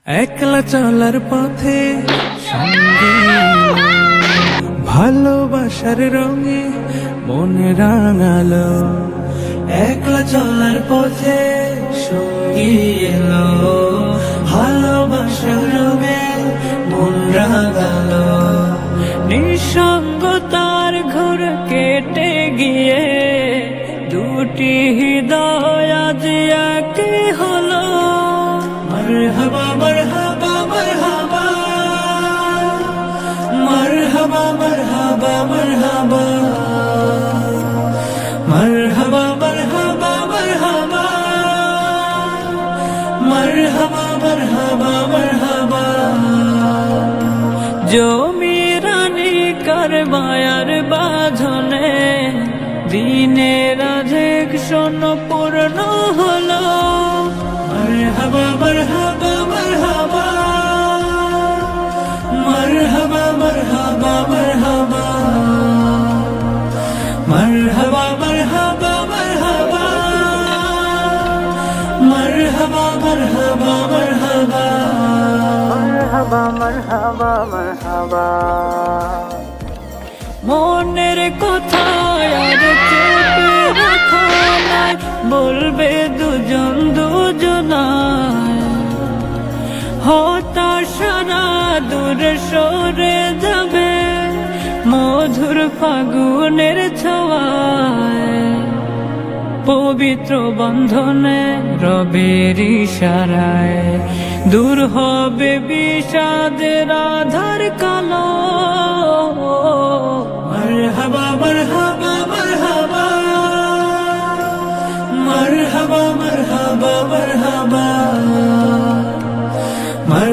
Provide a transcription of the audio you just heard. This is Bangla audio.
একলা চলার পথে সঙ্গে এলো, ভালোবাসার রঙে মনে রাঙালো। একলা চলার পথে সঙ্গী এলো, ভালোবাসার রঙে মন রাঙালো। নিঃসঙ্গতার ঘোর কেটে গিয়ে দুটি হৃদয় আজ একে হলো। মারহাবা মারহাবা মারহাবা, মারহাবা মারহাবা মারহাবা, মারহাবা মারহাবা মারহাবা, মারহাবা মারহাবা মারহাবা। জমিরানি কারবায়ার বাঁধনে দিনের আধেক শোন পূর্ণ হলো। মারহাবা মারহাবা মারহাবা, মারহাবা মারহাবা মারহাবা, মারহাবা মারহাবা মারহাবা, মারহাবা মারহাবা মারহাবা, মারহাবা মারহাবা মারহাবা। মনের কথা আর চুপে রাখা নাই, বলবে দুজন দুজনায়। হতাশারা দূর সরে যাবে মধুর ফাগুনের ছোঁয়ায়। পবিত্র বন্ধনে রবের ইশারায় দূর হবে বিষাদের আধার কালো।